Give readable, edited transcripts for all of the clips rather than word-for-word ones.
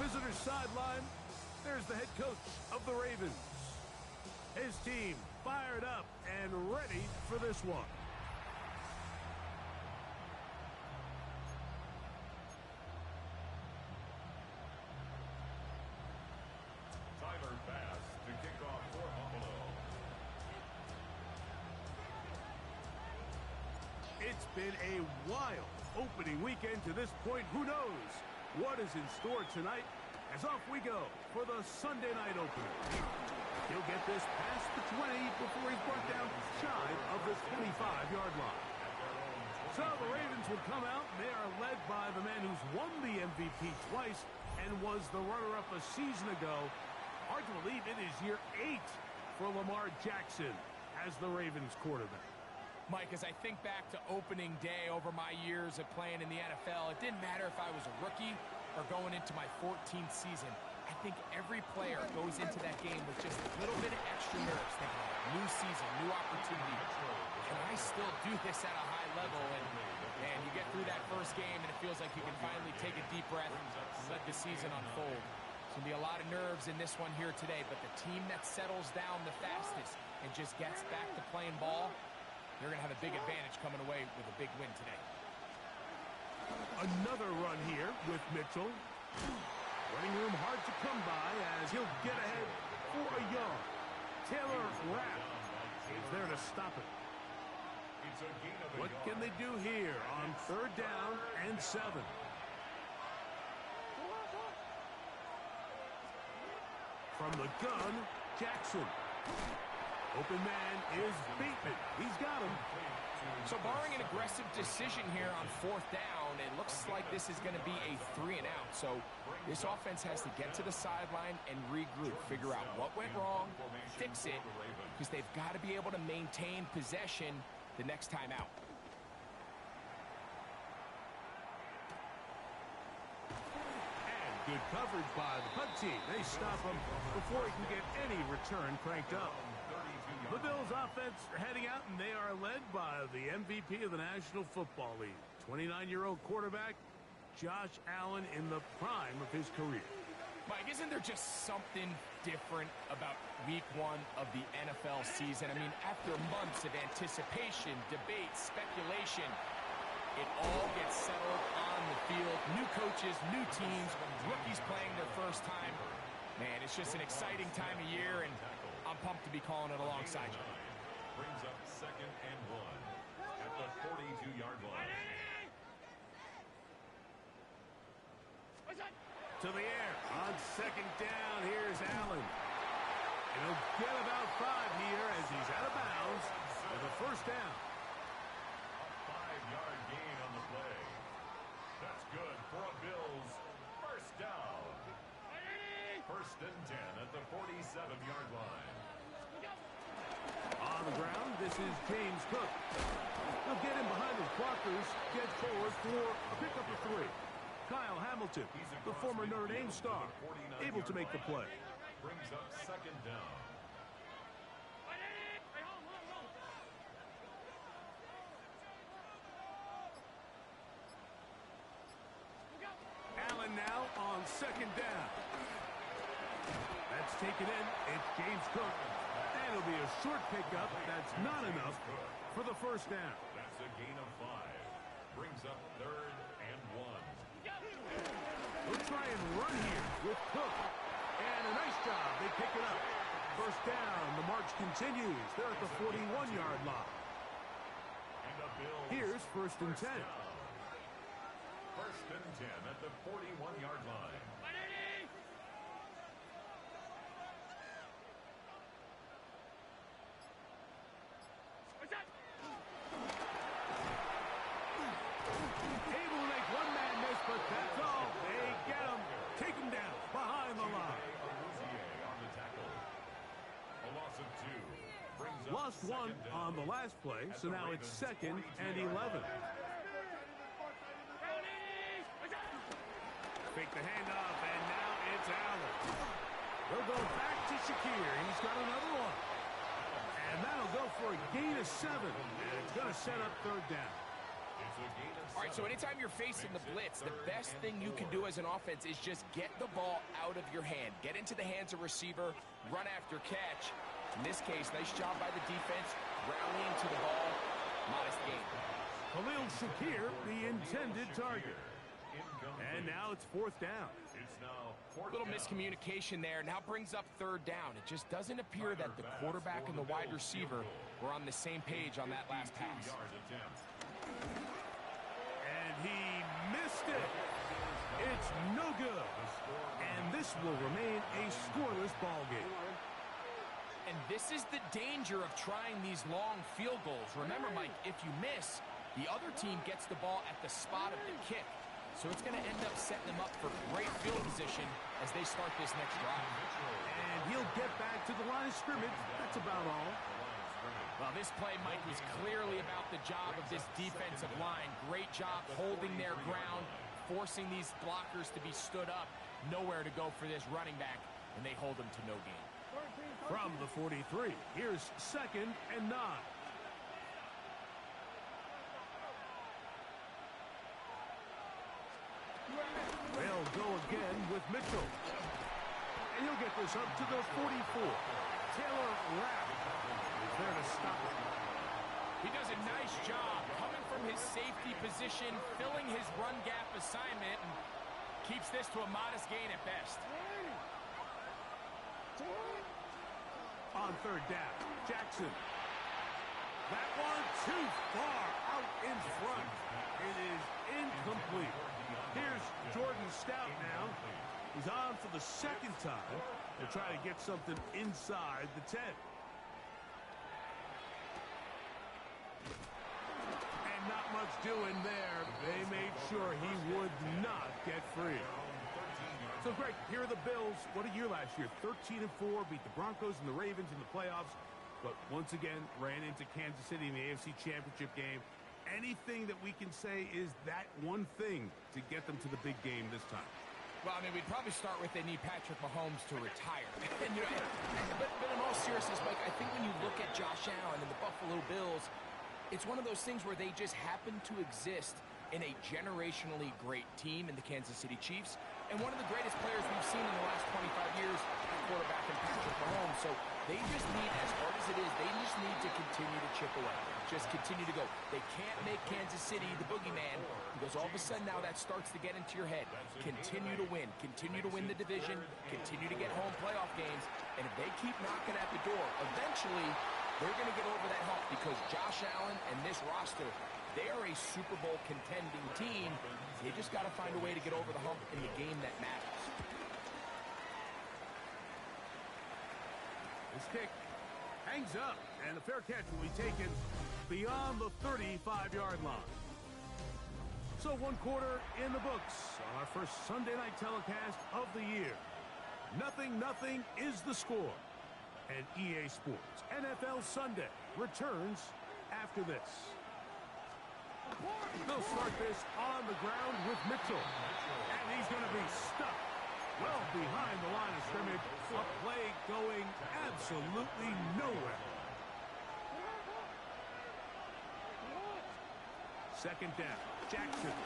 visitor's sideline, there's the head coach of the Ravens. His team fired up and ready for this one. Tyler Bass to kick off for Buffalo. It's been a wild opening weekend to this point. Who knows what is in store tonight? As off we go for the Sunday night opener. He'll get this past the 20 before he's brought down shy of the 25-yard line. So the Ravens will come out. They are led by the man who's won the MVP twice and was the runner-up a season ago. Hard to believe it is year 8 for Lamar Jackson as the Ravens quarterback. Mike, as I think back to opening day over my years of playing in the NFL, it didn't matter if I was a rookie or going into my 14th season. I think every player goes into that game with just a little bit of extra nerves, thinking, new season, new opportunity. Can I still do this at a high level? And you get through that first game, and it feels like you can finally take a deep breath and let the season unfold. It's going to be a lot of nerves in this one here today, but the team that settles down the fastest and just gets back to playing ball, they're going to have a big advantage coming away with a big win today. Another run here with Mitchell. Running room hard to come by as he'll get ahead for a yard. Taylor Rapp is there to stop it. What can they do here on 3rd down and 7? From the gun, Jackson. Open man is Bateman. He's got him. So barring an aggressive decision here on 4th down, it looks like this is going to be a 3-and-out. So this offense has to get to the sideline and regroup, figure out what went wrong, fix it, because they've got to be able to maintain possession the next time out. And good coverage by the punt team. They stop him before he can get any return cranked up. The Bills offense heading out, and they are led by the MVP of the National Football League, 29-year-old quarterback Josh Allen in the prime of his career. Mike, isn't there just something different about week 1 of the NFL season? I mean, after months of anticipation, debate, speculation, it all gets settled on the field. New coaches, new teams, rookies playing their first time. Man, it's just an exciting time of year, and I'm pumped to be calling it alongside you. Brings up 2nd and 1 at the 42-yard line. To the air on 2nd down. Here's Allen. And he'll get about 5 here as he's out of bounds with a 1st down. A 5-yard gain on the play. That's good for a Bills 1st down. 1st and 10 at the 47-yard line. On the ground, this is James Cook. He'll get him behind his blockers, get forward for a pickup of 3. Kyle Hamilton, the former Notre Dame star, able to make the play. Brings up 2nd down. Allen now on 2nd down. That's taken in. It's James Cook. And it'll be a short pickup. That's not enough for the 1st down. That's a gain of 5. Brings up 3rd and 1. We'll try and run here with Cook. And a nice job. They pick it up. 1st down. The march continues. They're at the 41-yard line. Here's 1st and 10. 1st and 10 at the 41-yard line. Able to make one man miss, but that's all. They get him. Take him down behind the line. On the tackle. A loss of 2. Brings up Lost 1 on the last play, so now it's 2nd and 11. Fake the handoff, and now it's Allen. They'll go back to Shakir. He's got another one. And that'll go for a gain of 7. And it's going to set up 3rd down. All right, so anytime you're facing the blitz, the best thing you can do as an offense is just get the ball out of your hand. Get into the hands of receiver, run after catch. In this case, nice job by the defense, rallying to the ball. Modest gain. Khalil Shakir, the intended target. And now it's fourth down. A little miscommunication there. Now brings up third down. It just doesn't appear that the quarterback and the wide receiver were on the same page on that last pass. And he missed it. It's no good. And this will remain a scoreless ball game. And this is the danger of trying these long field goals. Remember, Mike, if you miss, the other team gets the ball at the spot of the kick. So it's going to end up setting them up for great field position as they start this next drive. And he'll get back to the line of scrimmage. That's about all. Well, this play, Mike, was clearly about the job of this defensive line. Great job holding their ground, forcing these blockers to be stood up. Nowhere to go for this running back, and they hold them to no gain. From the 43, here's 2nd and 9. They'll go again with Mitchell. And he'll get this up to the 44. Taylor Rapp is there to stop it. He does a nice job coming from his safety position, filling his run gap assignment, and keeps this to a modest gain at best. On third down, Jackson. That one too far out in front. It is incomplete. Here's Jordan Stout now. He's on for the second time. They'll try to get something inside the 10. And not much doing there. They made sure he would not get free. So, Greg, here are the Bills. What a year last year. 13-4, beat the Broncos and the Ravens in the playoffs. But once again, ran into Kansas City in the AFC Championship game. Anything that we can say is that one thing to get them to the big game this time? Well, I mean, we'd probably start with they need Patrick Mahomes to retire. And, you know, but in all seriousness, Mike, I think when you look at Josh Allen and the Buffalo Bills, it's one of those things where they just happen to exist in a generationally great team in the Kansas City Chiefs, and one of the greatest players we've seen in the last 25 years, quarterback in Patrick Mahomes. So they just need, as hard as it is, they just need to continue to chip away. Just continue to go. They can't make Kansas City the boogeyman, because all of a sudden now that starts to get into your head. Continue to win. Continue to win the division. Continue to get home playoff games. And if they keep knocking at the door, eventually they're going to get over that hump, because Josh Allen and this roster, they are a Super Bowl contending team. They just got to find a way to get over the hump in the game that matters. This kick hangs up, and the fair catch will be taken beyond the 35-yard line. So 1 quarter in the books on our first Sunday night telecast of the year. 0-0 is the score. And EA Sports NFL Sunday returns after this. They'll start this on the ground with Mitchell. And he's going to be stuck well behind the line of scrimmage. A play going absolutely nowhere. 2nd down. Jackson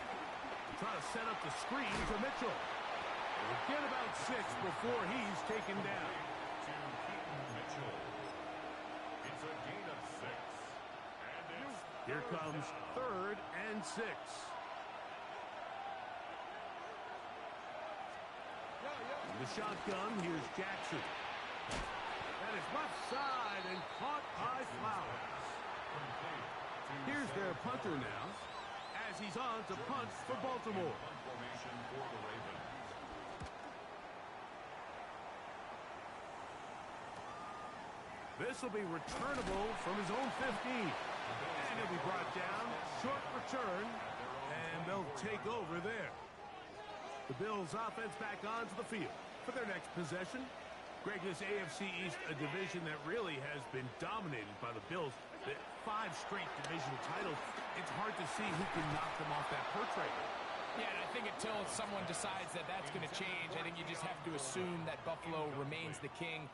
trying to set up the screen to Mitchell. We'll get about 6 before he's taken down. It's a gain of 6. Here comes 3rd and 6. In the shotgun, here's Jackson. That is left side and caught by Flowers. Here's their punter now, as he's on to punt for Baltimore. Formation for the Ravens. This will be returnable from his own 15. And he'll be brought down, short return, and they'll take over there. The Bills offense back onto the field for their next possession. Greg, this AFC East, a division that really has been dominated by the Bills. 5 straight divisional titles. It's hard to see who can knock them off that perch right now. Yeah, and I think until someone decides that that's going to change, I think you just have to assume that Buffalo remains the king.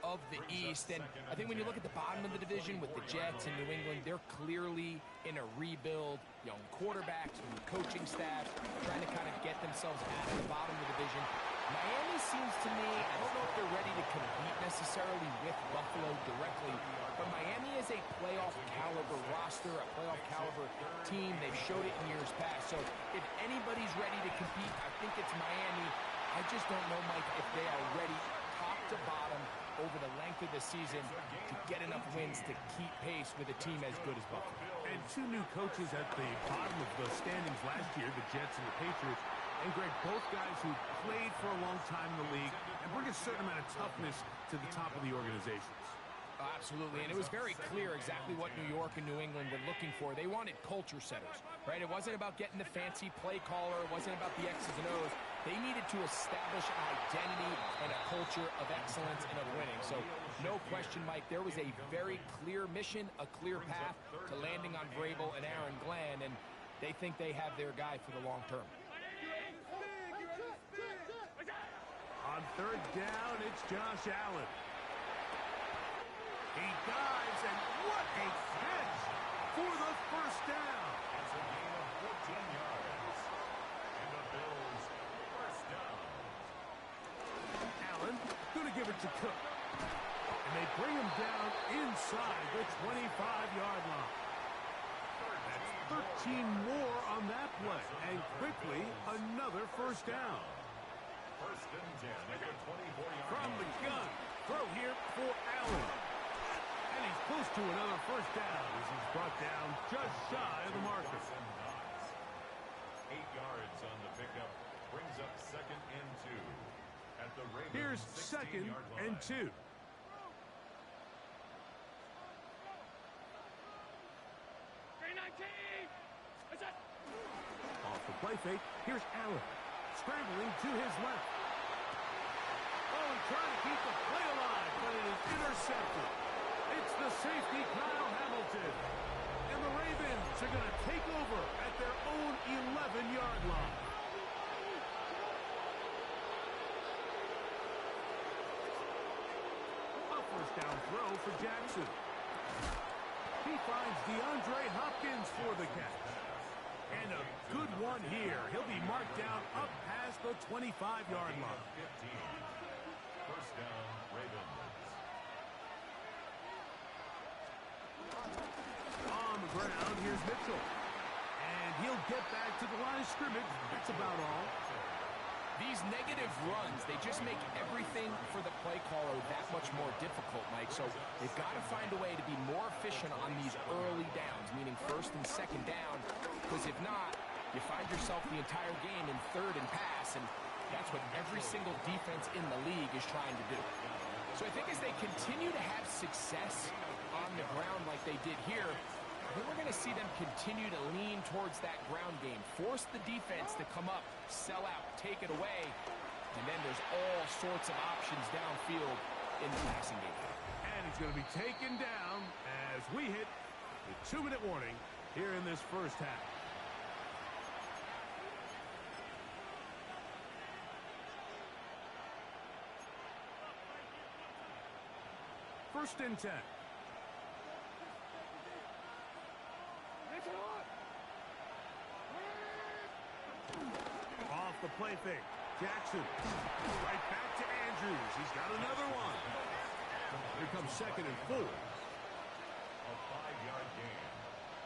of the East. And I think when you look at the bottom of the division with the Jets and New England, they're clearly in a rebuild. Young quarterbacks, new coaching staff, trying to kind of get themselves out of the bottom of the division. Miami seems to me, I don't know if they're ready to compete necessarily with Buffalo directly, but Miami is a playoff caliber roster, a playoff caliber team. They've showed it in years past. So if anybody's ready to compete, I think it's Miami. I just don't know, Mike, if they are ready top to bottom over the length of the season to get enough wins to keep pace with a team as good as Buffalo. And two new coaches at the bottom of the standings last year, the Jets and the Patriots. And, Greg, both guys who played for a long time in the league and bring a certain amount of toughness to the top of the organizations. Absolutely, and it was very clear exactly what New York and New England were looking for. They wanted culture setters, right? It wasn't about getting the fancy play caller. It wasn't about the X's and O's. They needed to establish an identity and a culture of excellence and of winning. So, no question, Mike, there was a very clear mission, a clear path to landing on Vrabel and Aaron Glenn, and they think they have their guy for the long term. On third down, it's Josh Allen. He dives, and what a catch for the first down. It's a gain of 14 yards. And the Bills first down. Allen going to give it to Cook. And they bring him down inside the 25-yard line. That's 13 more on that play. And quickly, another first down. First and 10 at the 24-yard From line. the gun, throw here for Allen. And he's close to another first down as he's brought down just shy of the marker. 8 yards on the pickup. Brings up second and 2 at the Ravens. Here's second 16-yard line. and 2. Off the play fake, here's Allen. Scrambling to his left. Oh, and trying to keep the play alive, but it is intercepted. It's the safety, Kyle Hamilton. And the Ravens are going to take over at their own 11-yard line. A first down throw for Jackson. He finds DeAndre Hopkins for the catch. And a good one here. He'll be marked down up past the 25-yard line. 15. First down, Ravens. On the ground, here's Mitchell. And he'll get back to the line of scrimmage. That's about all. These negative runs, they just make everything for the play caller that much more difficult, Mike. So they've got to find a way to be more efficient on these early downs, meaning first and second down, because if not, you find yourself the entire game in third and pass, and that's what every single defense in the league is trying to do. So I think as they continue to have success on the ground like they did here, I think we're going to see them continue to lean towards that ground game, force the defense to come up, sell out, take it away, and then there's all sorts of options downfield in the passing game. And he's going to be taken down as we hit the 2-minute warning here in this first half. First and 10. Off the play fake. Jackson. Right back to Andrews. He's got another one. Here comes second and 4. A 5-yard gain.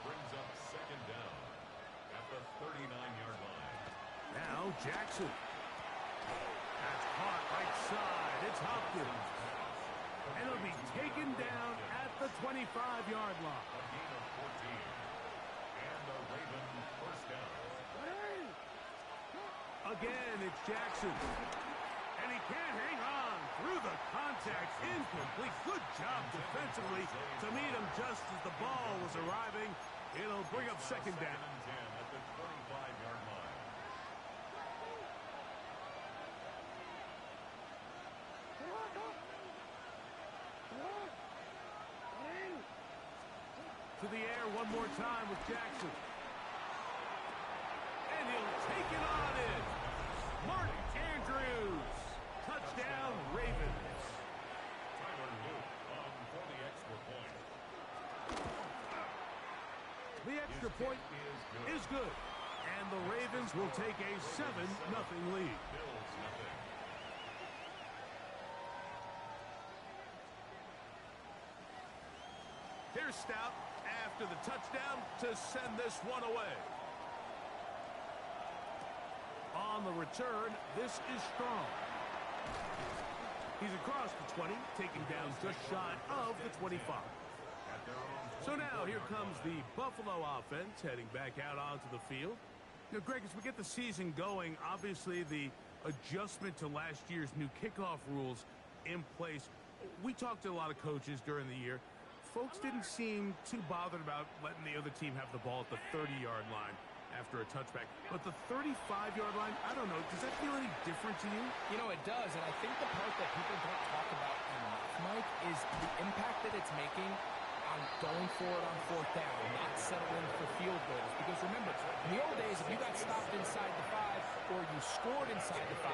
Brings up second down at the 39-yard line. Now Jackson. That's caught right side. It's Hopkins. And it'll be taken down at the 25-yard line. A gain of 14. And the Ravens first down. Again, it's Jackson. And he can't hang on through the contact. Incomplete. Good job defensively to meet him just as the ball was arriving. It'll bring up second down. Second and 10 at the 25-yard line. To the air one more time with Jackson. And he'll take it on in. Mark Andrews. Touchdown, Ravens. Tyler extra point is good. And the Ravens will take a 7-0 lead. Bills nothing. Here's Stout after the touchdown to send this one away. On the return, this is Strong. He's across the 20, taken down just shy of the 25. So now here comes the Buffalo offense heading back out onto the field. Now, Greg, as we get the season going, obviously the adjustment to last year's new kickoff rules in place. We talked to a lot of coaches during the year. Folks didn't seem too bothered about letting the other team have the ball at the 30-yard line after a touchback. But the 35-yard line, I don't know, does that feel any different to you? You know, it does, and I think the part that people don't talk about enough, Mike, is the impact that it's making on going for it on fourth down, not settling for field goals. Because remember, in the old days, if you got stopped inside the 5 or you scored inside the 5,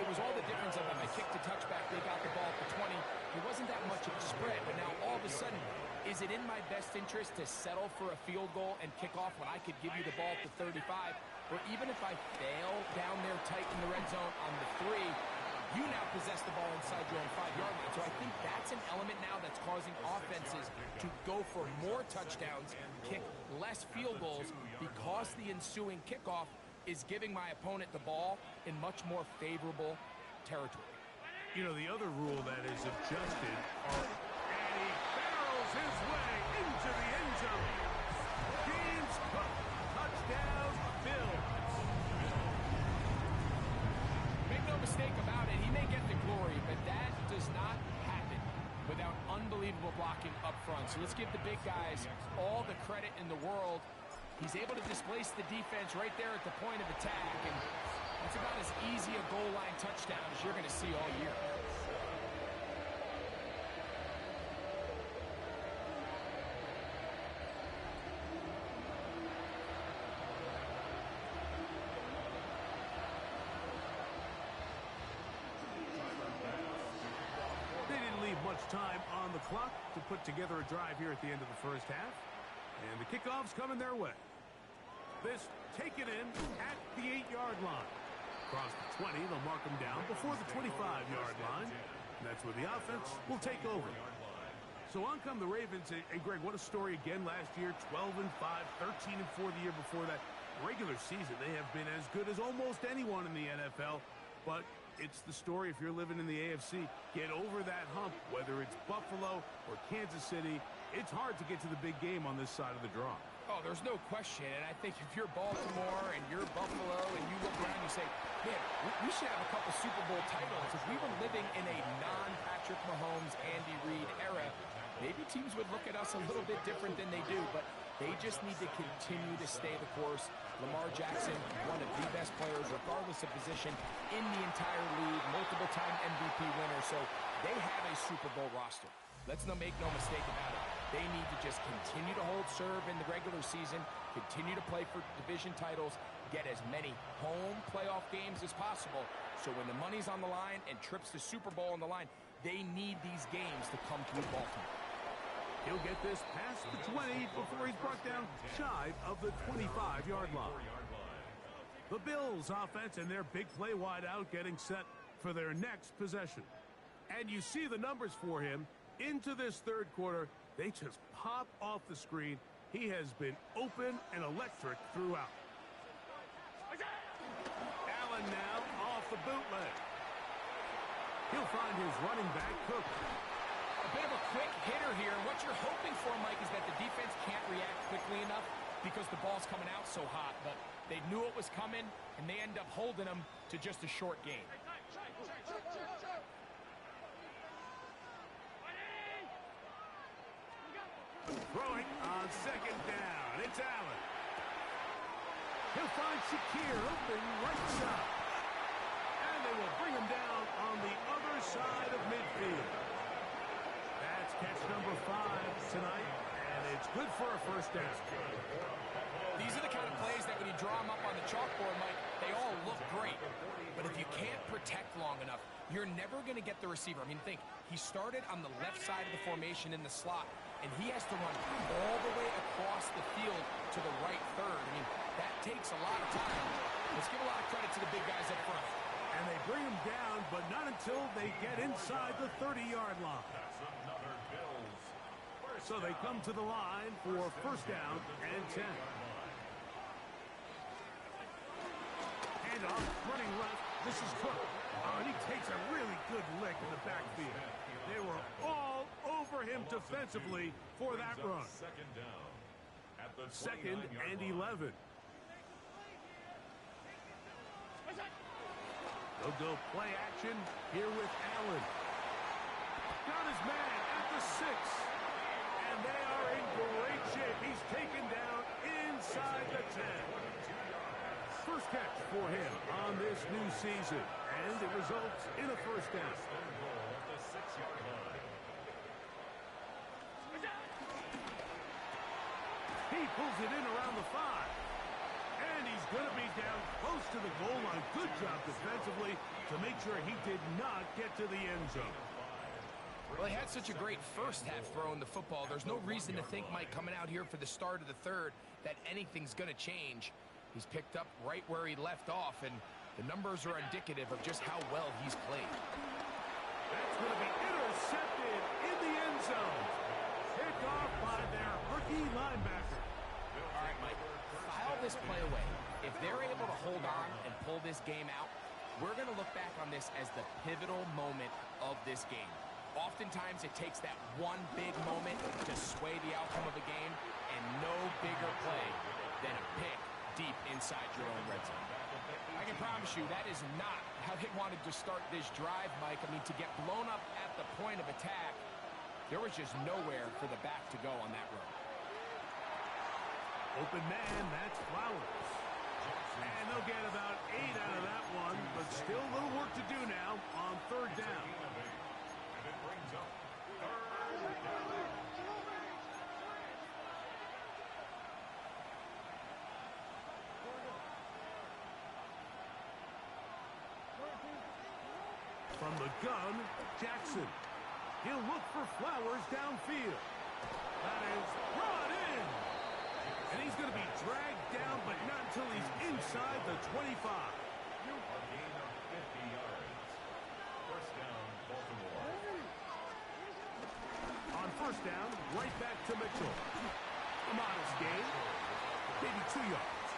it was all the difference of if I kicked a touchback, they got the ball at the 20. It wasn't that much of a spread, but now all of a sudden, is it in my best interest to settle for a field goal and kick off when I could give you the ball at the 35? Or even if I fail down there tight in the red zone on the 3, you now possess the ball inside your own 5-yard line. So I think that's an element now that's causing offenses to go for more touchdowns, kick less field goals, because the ensuing kickoff is giving my opponent the ball in much more favorable territory. You know, the other rule that is adjusted are, and he barrels his way into the end zone. James Cook, touchdown, Bills. Make no mistake about it, he may get the glory, but that does not happen without unbelievable blocking up front. So let's give the big guys all the credit in the world. He's able to displace the defense right there at the point of attack, and that's about as easy a goal line touchdown as you're going to see all year. They didn't leave much time on the clock to put together a drive here at the end of the first half. And the kickoff's coming their way. This taken in at the 8-yard line. Across the 20, they'll mark them down before the 25-yard line. And that's where the offense will take over. So on come the Ravens. And Greg, what a story again last year. 12-5, 13-4 the year before that. Regular season, they have been as good as almost anyone in the NFL. But it's the story if you're living in the AFC. Get over that hump, whether it's Buffalo or Kansas City. It's hard to get to the big game on this side of the draw. Oh, there's no question. And I think if you're Baltimore and you're Buffalo and you look around and you say, man, we should have a couple Super Bowl titles. If we were living in a non-Patrick Mahomes, Andy Reid era, maybe teams would look at us a little bit different than they do, but they just need to continue to stay the course. Lamar Jackson, one of the best players, regardless of position, in the entire league, multiple-time MVP winner, so they have a Super Bowl roster. Let's make no mistake about it. They need to just continue to hold serve in the regular season, continue to play for division titles, get as many home playoff games as possible, so when the money's on the line and trips to Super Bowl on the line, they need these games to come to Baltimore. He'll get this past the 20 before he's brought down shy of the 25-yard line. The Bills offense and their big play wide out getting set for their next possession. And you see the numbers for him into this third quarter. They just pop off the screen. He has been open and electric throughout. Allen now off the bootleg. He'll find his running back, Cook. A bit of a quick hitter here. What you're hoping for, Mike, is that the defense can't react quickly enough because the ball's coming out so hot. But they knew it was coming, and they end up holding them to just a short game. Throwing on second down. It's Allen. He'll find Shakir open right side. And they will bring him down on the other side of midfield. That's catch number 5 tonight, and it's good for a first down. These are the kind of plays that when you draw them up on the chalkboard, Mike, they all look great. But if you can't protect long enough, you're never going to get the receiver. I mean, think, he started on the left side of the formation in the slot. and he has to run all the way across the field to the right third. I mean, that takes a lot of time. Let's give a lot of credit to the big guys up front. And they bring him down, but not until they get inside the 30-yard line. That's another Bills. So they come to the line for first down and 10. Handoff, running left. This is Cook. Oh, and he takes a really good lick in the backfield. They were all over him defensively for that run. Second down. At the Second and 11. They'll go play action here with Allen. Got his man at the 6. And they are in great shape. He's taken down inside the 10. First catch for him on this new season. And it results in a first down. At the 6-yard line. He pulls it in around the 5. And he's going to be down close to the goal line. Good job defensively to make sure he did not get to the end zone. Well, he had such a great first half throwing the football. There's no reason to think, Mike, coming out here for the start of the third, that anything's going to change. He's picked up right where he left off, and the numbers are indicative of just how well he's played. That's going to be intercepted in the end zone. Picked off by their rookie linebacker. All right, Mike, file this play away. If they're able to hold on and pull this game out, we're going to look back on this as the pivotal moment of this game. Oftentimes, it takes that one big moment to sway the outcome of a game, and no bigger play than a pick deep inside your own red zone. I can promise you that is not how they wanted to start this drive, Mike. I mean, to get blown up at the point of attack, there was just nowhere for the back to go on that run. Open man, that's Flowers. And they'll get about 8 out of that one, but still a little work to do now on third down. And it brings up third down. From the gun, Jackson. He'll look for Flowers downfield. That is brought in. And he's going to be dragged down, but not until he's inside the 25. A gain of 50 yards. First down, Baltimore. On first down, right back to Mitchell. A modest gain, maybe 2 yards.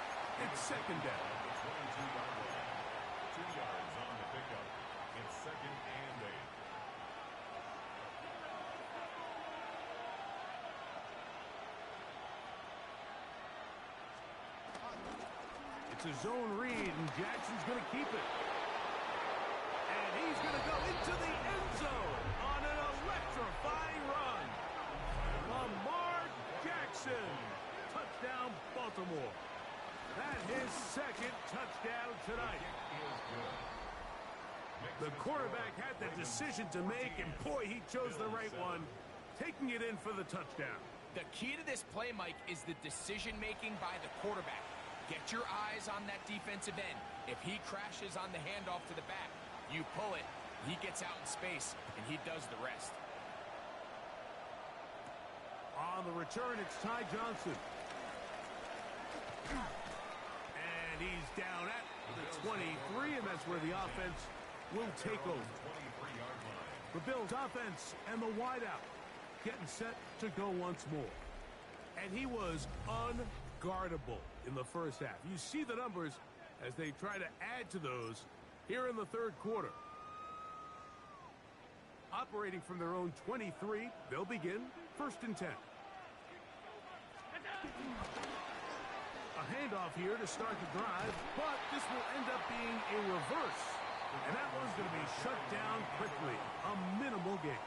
It's second down. 22-yard line. 2 yards on the pickup. It's second and 8. It's a zone read, and Jackson's going to keep it. And he's going to go into the end zone on an electrifying run. Lamar Jackson. Touchdown, Baltimore. That's his second touchdown tonight. The quarterback had the decision to make, and boy, he chose the right one, taking it in for the touchdown. The key to this play, Mike, is the decision-making by the quarterback. Get your eyes on that defensive end. If he crashes on the handoff to the back, you pull it, he gets out in space, and he does the rest. On the return, it's Ty Johnson. And he's down at the 23, and that's where the offense will take over. 23-yard line. The Bills offense and the wideout getting set to go once more. And he was unguardable in the first half. You see the numbers as they try to add to those here in the third quarter. Operating from their own 23, they'll begin first and 10. A handoff here to start the drive, but this will end up being a reverse. And that one's going to be shut down quickly. A minimal gain.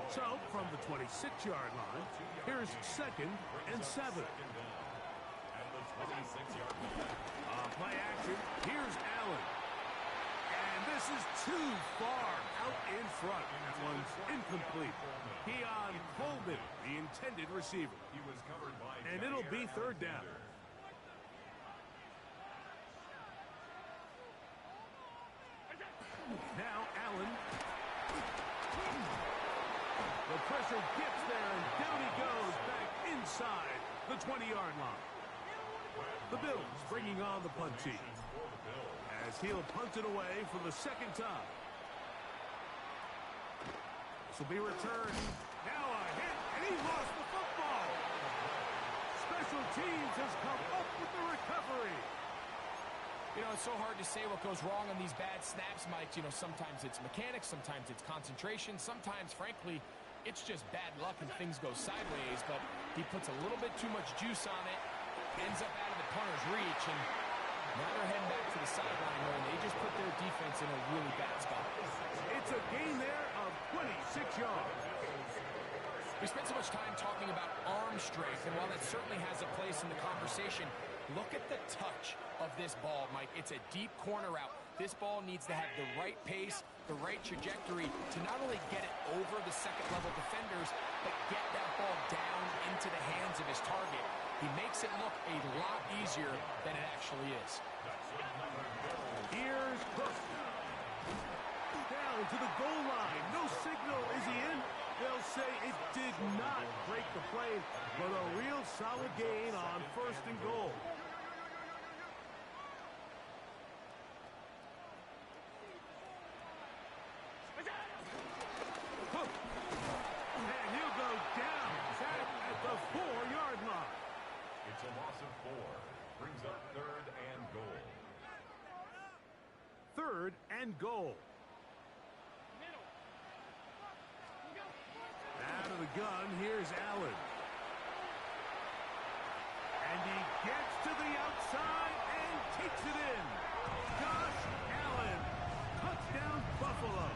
So, from the 26-yard line, here's second and 7. At the 26-yard line. Play action. Here's Allen. And this is too far out in front. That one's incomplete. Keon Coleman, the intended receiver. He was covered by And it'll be third down. Now Allen. The pressure gets there, and down he goes back inside the 20-yard line. The Bills bringing on the punt team as he'll punt it away for the second time. This will be returned. Now a hit, and he lost the football. Special teams has come up with the recovery. You know, it's so hard to say what goes wrong on these bad snaps, Mike. You know, sometimes it's mechanics, sometimes it's concentration, sometimes, frankly, it's just bad luck and things go sideways, but he puts a little bit too much juice on it, ends up out of the punter's reach, and now they're heading back to the sideline where they just put their defense in a really bad spot. It's a gain there of 26 yards. We spent so much time talking about arm strength, and while that certainly has a place in the conversation, look at the touch of this ball, Mike. It's a deep corner route. This ball needs to have the right pace, the right trajectory to not only get it over the second-level defenders, but get that ball down into the hands of his target. He makes it look a lot easier than it actually is. Here's Cook. Down to the goal line. No signal. Is he in? They'll say it did not break the play, but a real solid gain on 1st and goal. Cook. And he'll go down at the 4-yard line. It's a loss of 4. Brings up 3rd and goal. 3rd and goal. Out of the gun, here's Allen. And he gets to the outside and takes it in. Josh Allen. Touchdown, Buffalo.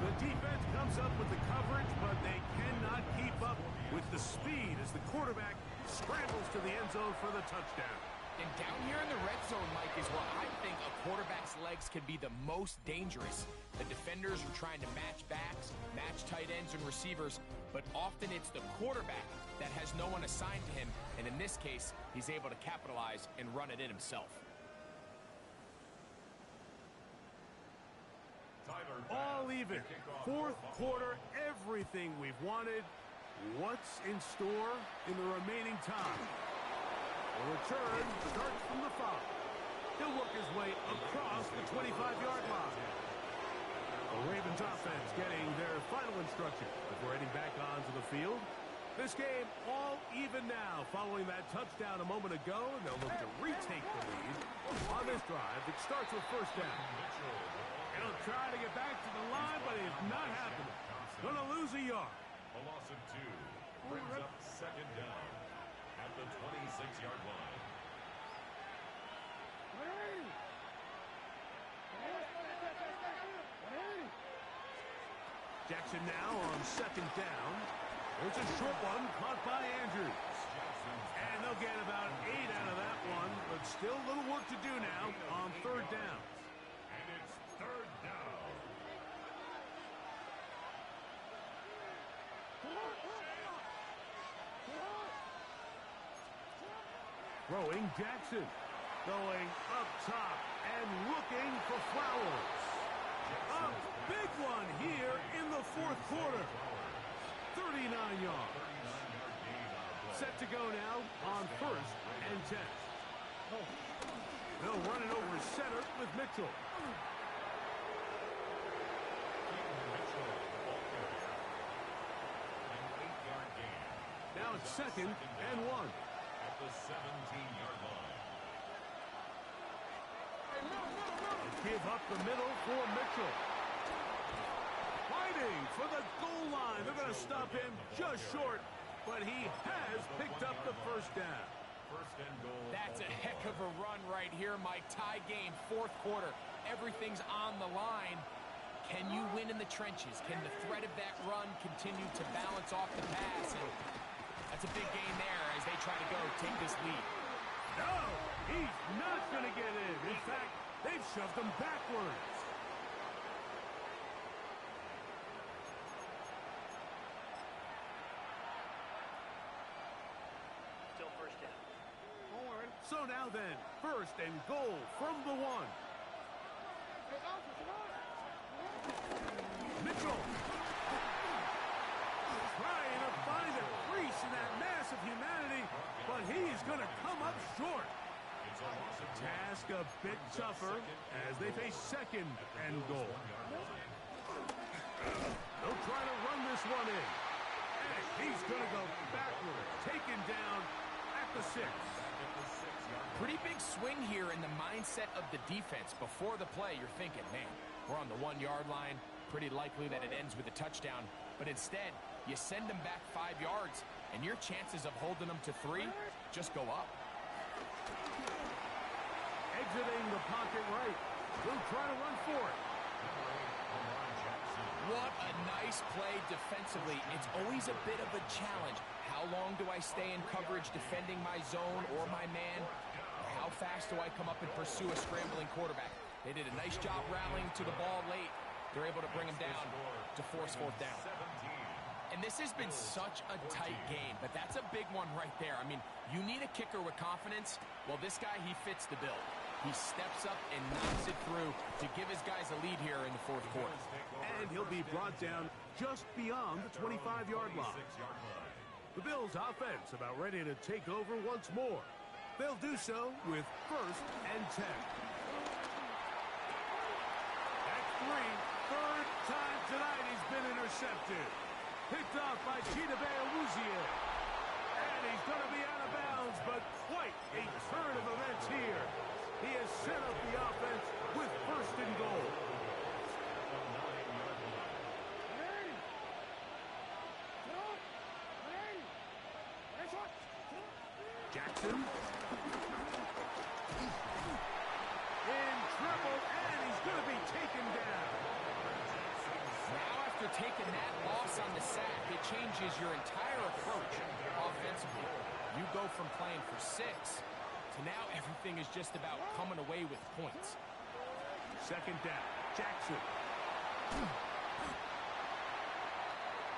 The defense comes up with the coverage, but they cannot keep up with the speed as the quarterback scrambles to the end zone for the touchdown. And down here in the red zone, Mike, is where I think a quarterback's legs can be the most dangerous. The defenders are trying to match backs, match tight ends and receivers, but often it's the quarterback that has no one assigned to him, and in this case, he's able to capitalize and run it in himself. All even. 4th quarter, everything we've wanted. What's in store in the remaining time? The return starts from the 5. He'll work his way across the 25-yard line. The Ravens offense getting their final instruction before heading back onto the field. This game all even now following that touchdown a moment ago, and they'll look to retake the lead on this drive that starts with 1st down. He'll try to get back to the line, but it's not happening. Gonna lose a yard. A loss of 2. Brings up 2nd down at the 26-yard line. Jackson now on 2nd down. There's a short one caught by Andrews. And they'll get about 8 out of that one, but still a little work to do now on 3rd down. And it's 3rd down. Throwing Jackson. Going up top and looking for Flowers. A big one here in the 4th quarter. 39 yards. Set to go now on 1st and 10. They'll run it over center with Mitchell. Now it's 2nd and 1. At the 17-yard line. Give up the middle for Mitchell. Fighting for the goal line. They're going to stop him just short, but he has picked up the 1st down. 1st and goal. That's a heck of a run right here, Mike. Tie game, 4th quarter. Everything's on the line. Can you win in the trenches? Can the threat of that run continue to balance off the pass? And that's a big gain there as they try to go take this lead. No, he's not going to get in. In fact, they've shoved him backwards. Still 1st down. So now then, 1st and goal from the 1. Mitchell. Trying to find a crease in that mass of humanity, but he's going to come up short. Task a bit tougher as they face second and goal. They'll try to run this one in. And he's going to go backward, taken down at the 6. Pretty big swing here in the mindset of the defense. Before the play, you're thinking, man, we're on the 1-yard line. Pretty likely that it ends with a touchdown. But instead, you send them back 5 yards, and your chances of holding them to 3 just go up. Exiting the pocket right. He'll try to run for it. What a nice play defensively. It's always a bit of a challenge. How long do I stay in coverage defending my zone or my man? How fast do I come up and pursue a scrambling quarterback? They did a nice job rallying to the ball late. They're able to bring him down to force 4th down. And this has been such a tight game, but that's a big one right there. I mean, you need a kicker with confidence. Well, this guy, he fits the bill. He steps up and knocks it through to give his guys a lead here in the 4th quarter. And he'll be brought down just beyond the 25-yard line. The Bills' offense about ready to take over once more. They'll do so with 1st and 10. At 3, 3rd time tonight he's been intercepted. Picked off by Chidobe Awuzie. And he's going to be out of bounds, but quite a turn of events here. He has set up the offense with 1st and goal. Jackson. In trouble, and he's going to be taken down. Now, after taking that loss on the sack, it changes your entire approach offensively. You go from playing for 6 to now everything is just about coming away with points. 2nd down, Jackson.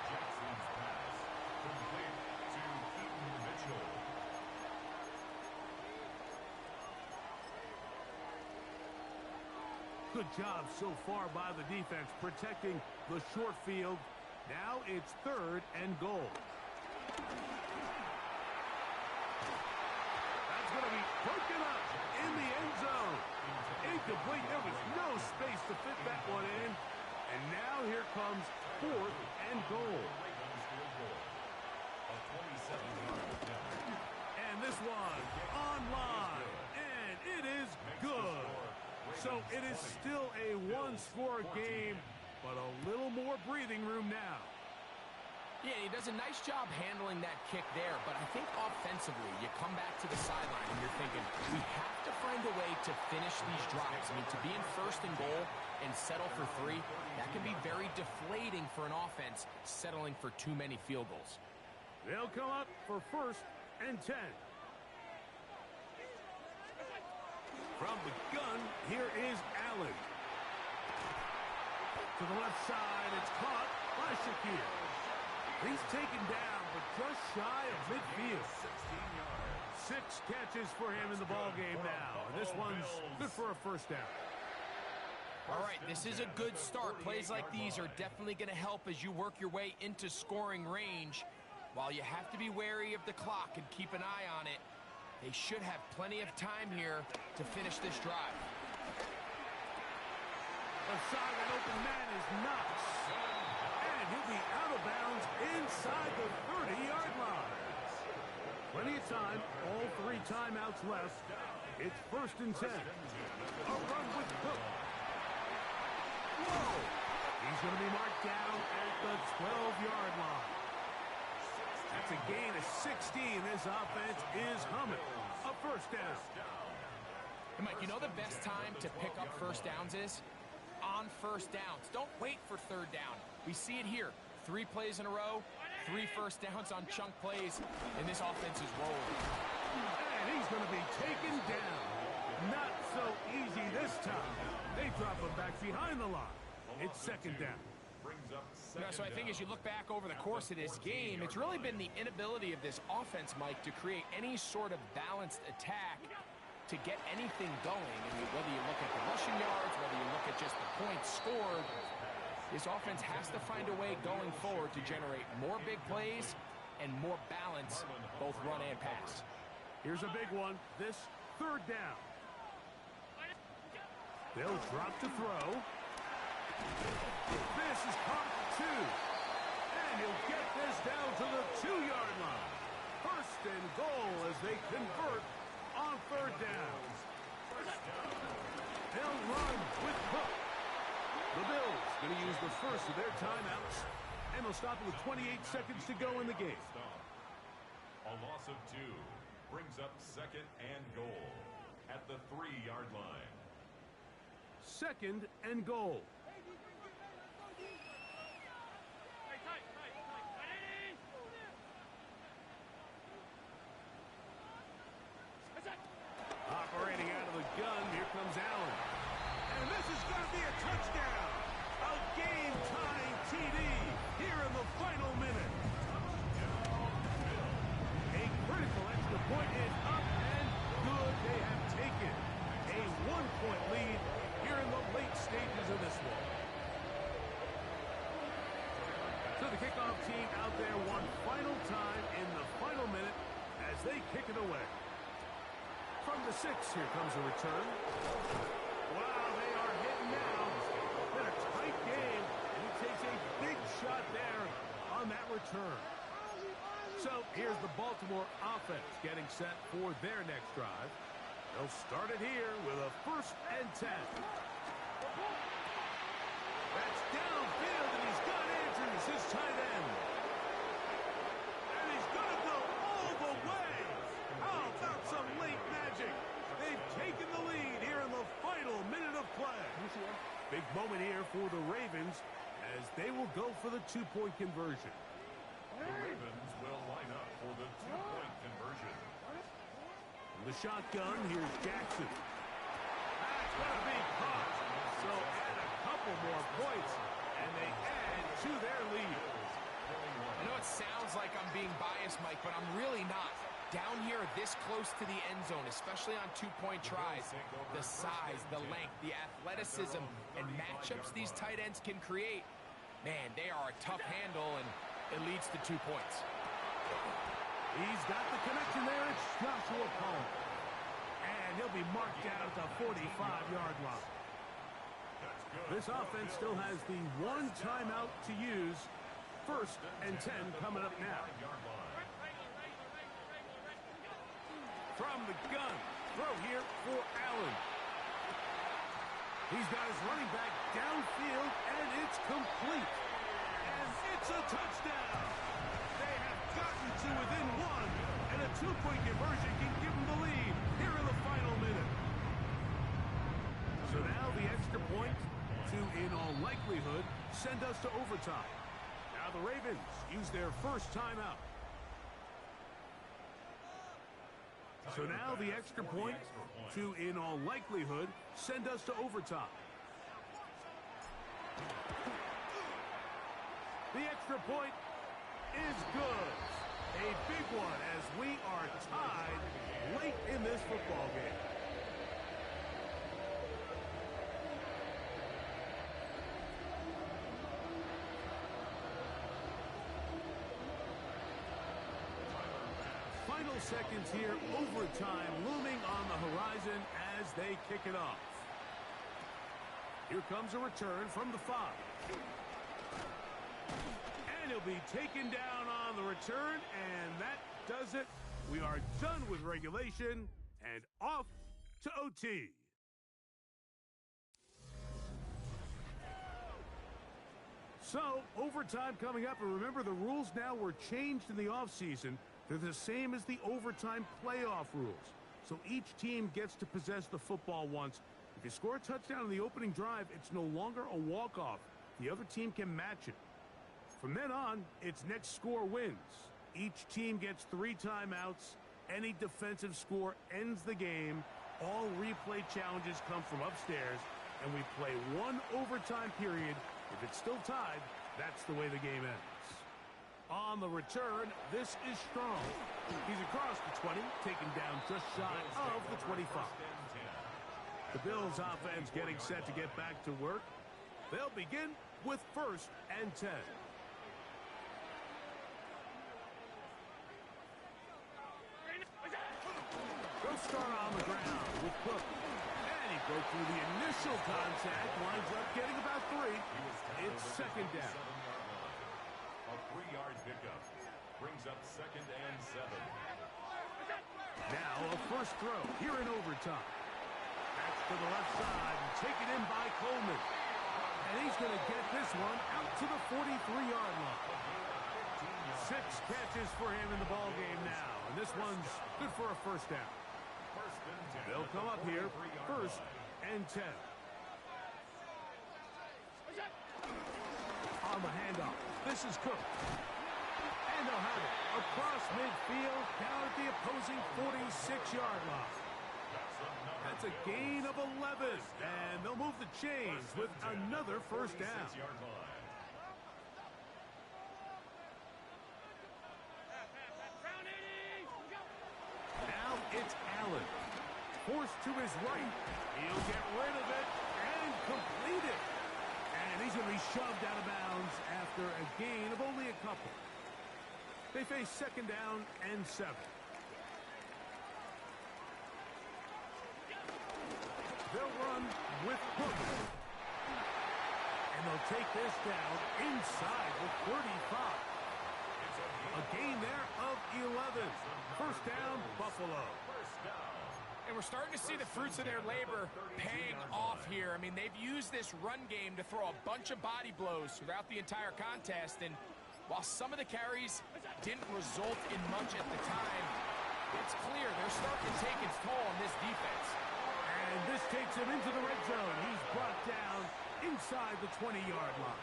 Jackson's pass complete to Keaton Mitchell. Good job so far by the defense protecting the short field. Now it's 3rd and goal. That's going to be broken up in the end zone. Incomplete. There was no space to fit that one in. And now here comes 4th and goal. And this one on line. And it is good. So it is still a 1-score game, but a little more breathing room now. Yeah, he does a nice job handling that kick there, but I think offensively, you come back to the sideline and you're thinking, we have to find a way to finish these drives. I mean, to be in 1st and goal and settle for 3, that can be very deflating for an offense settling for too many field goals. They'll come up for 1st and 10. From the gun, here is Allen. To the left side, it's caught by Shakir. He's taken down, but just shy of midfield. 6 catches for him in the ballgame now. And this one's good for a 1st down. All right, this is a good start. Plays like these are definitely going to help as you work your way into scoring range. While you have to be wary of the clock and keep an eye on it, they should have plenty of time here to finish this drive. Aside an open man is Knox. And he'll be out of bounds inside the 30-yard line. Plenty of time. All 3 timeouts left. It's 1st and 10. A run with Cook. Whoa! He's going to be marked down at the 12-yard line. That's a gain of 16. This offense is humming. A 1st down. Hey, Mike, you know the best time to pick up 1st downs is? On 1st downs. Don't wait for 3rd down. We see it here. 3 plays in a row, 3 1st downs on chunk plays, and this offense is rolling. And he's going to be taken down. Not so easy this time. They drop him back behind the line. It's 2nd down. So I think as you look back over the course of this game, it's really been the inability of this offense, Mike, to create any sort of balanced attack to get anything going. I mean, whether you look at the rushing yards, whether you look at just the points scored, This offense has to find a way going forward to generate more big plays and more balance, both run and pass. Here's a big one. This third down. They'll drop to throw. This is caught at 2. And he'll get this down to the 2-yard line. First and goal as they convert on third down. They'll run with Cook. The Bills going to use the first of their timeouts. And they'll stop with 28 seconds to go in the game. A loss of 2 brings up second and goal at the 3-yard line. Second and goal. Operating out of the gun, here comes Allen. And this is going to be a touchdown. A game-tying TD here in the final minute. A critical extra point is up and good. They have taken a 1-point lead here in the late stages of this one. So the kickoff team out there one final time in the final minute as they kick it away. From the 6, here comes a return. Wow, they are hitting now. Been a tight game, and he takes a big shot there on that return. So here's the Baltimore offense getting set for their next drive. They'll start it here with a 1st and 10. That's downfield, and he's got Andrews, his tight end. And he's going to go all the way. How about some late magic? They've taken the lead here in the final minute of play. Big moment here for the Ravens as they will go for the 2-point conversion. The Ravens will line up for the 2-point conversion. From the shotgun, here's Jackson. That's going to be caught. So add a couple more points, and they add to their lead. I know it sounds like I'm being biased, Mike, but I'm really not. Down here this close to the end zone, especially on 2-point tries, the size, the length, the athleticism, and matchups these tight ends can create, man, they are a tough handle, and it leads to 2 points. He's got the connection there. It's Joshua Palmer. And he'll be marked down at the 45-yard line. This offense still has the 1 timeout to use. 1st and 10 coming up now. From the gun, throw here for Allen. He's got his running back downfield, and it's complete. And it's a touchdown. They have gotten to within 1, and a 2-point conversion can give them the lead here in the final minute. So now the extra point to, in all likelihood, send us to overtime. Now the Ravens use their first timeout. So now the extra point to, in all likelihood, send us to overtime. The extra point is good. A big one as we are tied late in this football game. Final seconds here, overtime looming on the horizon as they kick it off. Here comes a return from the 5. And he'll be taken down on the return, and that does it. We are done with regulation and off to OT. So, overtime coming up, and remember the rules now were changed in the offseason. They're the same as the overtime playoff rules. So each team gets to possess the football once. If you score a touchdown in the opening drive, it's no longer a walk-off. The other team can match it. From then on, it's next score wins. Each team gets 3 timeouts. Any defensive score ends the game. All replay challenges come from upstairs, and we play 1 overtime period. If it's still tied, that's the way the game ends. On the return, this is Strong. He's across the 20, taken down just shy of the 25. The Bills offense getting set to get back to work. They'll begin with 1st and 10. Go start on the ground with Cook. And he broke through the initial contact, winds up getting about 3. It's 2nd down. A 3-yard pickup brings up 2nd and 7. Now a first throw here in overtime. That's to the left side and taken in by Coleman. And he's going to get this one out to the 43-yard line. 6 catches for him in the ball game now. And this one's good for a first down. They'll come up here 1st and 10. On the handoff, this is Cook. And they'll have it across midfield down at the opposing 46-yard line. That's a gain of 11, and they'll move the chains with another first down. Now it's Allen. Forced to his right. He'll get rid of it and complete it. And he's going to be shoved out of bounds after a gain of only a couple. They face 2nd down and 7. They'll run with Cook. And they'll take this down inside the 35. A gain there of 11. First down, Buffalo. And we're starting to see the fruits of their labor paying off here. I mean, they've used this run game to throw a bunch of body blows throughout the entire contest. And while some of the carries didn't result in much at the time, it's clear they're starting to take its toll on this defense. And this takes him into the red zone. He's brought down inside the 20-yard line.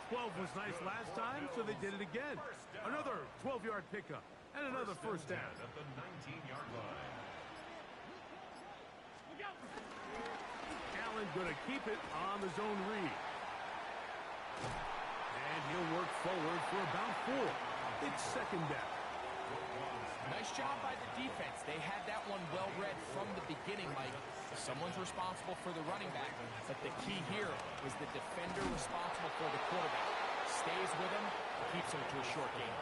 12 was nice last time, so they did it again. Another 12-yard pickup and another first down. At the 19-yard line. Allen going to keep it on the zone read. And he'll work forward for about 4. It's 2nd down. Nice job by the defense. They had that one well read from the beginning, Mike. Someone's responsible for the running back, but the key here is the defender responsible for the quarterback. Stays with him, keeps him to a short game.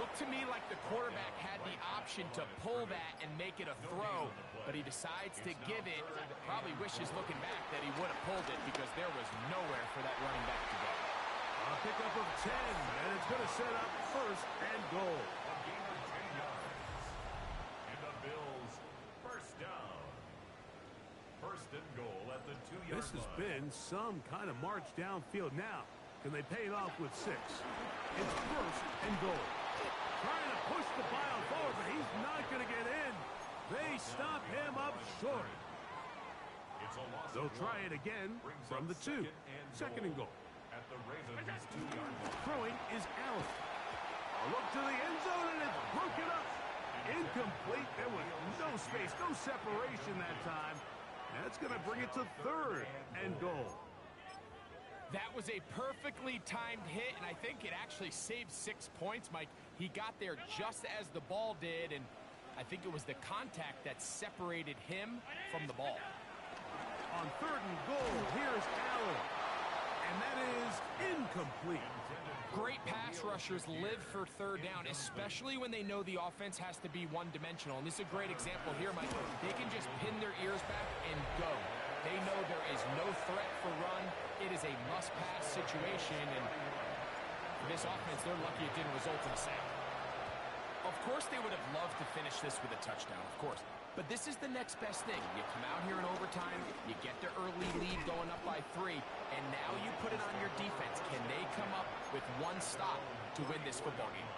Looked to me like the quarterback had the option to pull that and make it a throw, but he decides to give it. Probably wishes looking back that he would have pulled it because there was nowhere for that running back to go. A pickup of 10, and it's going to set up 1st and goal. A gain of 10 yards. And the Bills, first down. 1st and goal at the 2-yard line. This has been some kind of march downfield. Now, can they pay it off with 6? It's 1st and goal. Trying to push the pile forward, but he's not going to get in. They stop him up short. They'll try it again from the 2. 2nd and goal. At the Ravens' 2-yard line. Throwing is Allen. A look to the end zone, and it's broken up. Incomplete. There was no space, no separation that time. That's going to bring it to 3rd and goal. That was a perfectly timed hit, and I think it actually saved 6 points, Mike. He got there just as the ball did, and I think it was the contact that separated him from the ball. On 3rd and goal, here's Allen. And that is incomplete. Great pass rushers live for 3rd down, especially when they know the offense has to be one-dimensional. And this is a great example here, Mike. They can just pin their ears back and go. They know there is no threat for run. It is a must-pass situation, and for this offense, they're lucky it didn't result in a sack. Of course, they would have loved to finish this with a touchdown, of course. But this is the next best thing. You come out here in overtime, you get the early lead going up by 3, and now you put it on your defense. Can they come up with one stop to win this football game?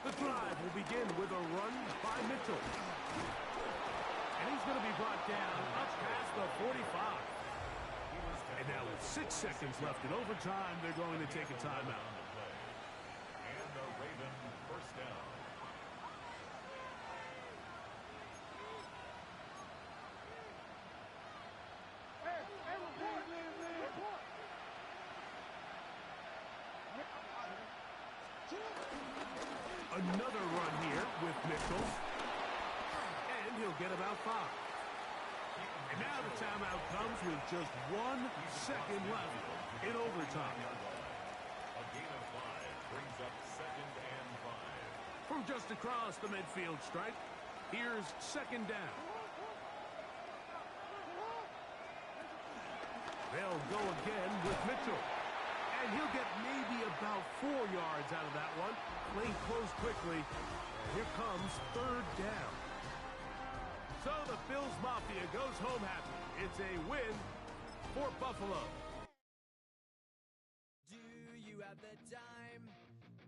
The drive will begin with a run by Mitchell. And he's going to be brought down up past the 45. And now with 6 seconds left in overtime, they're going to take a timeout. And the Raven first down. Another run here with Mitchell. And he'll get about 5. And now the timeout comes with just 1 second left in overtime. A gain of 5 brings up 2nd and 5. From just across the midfield stripe, here's 2nd down. They'll go again with Mitchell. And he'll get maybe about 4 yards out of that one. Playing close quickly. And here comes 3rd down. So the Bills Mafia goes home happy. It's a win for Buffalo. Do you have the time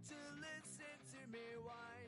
to listen to me whine?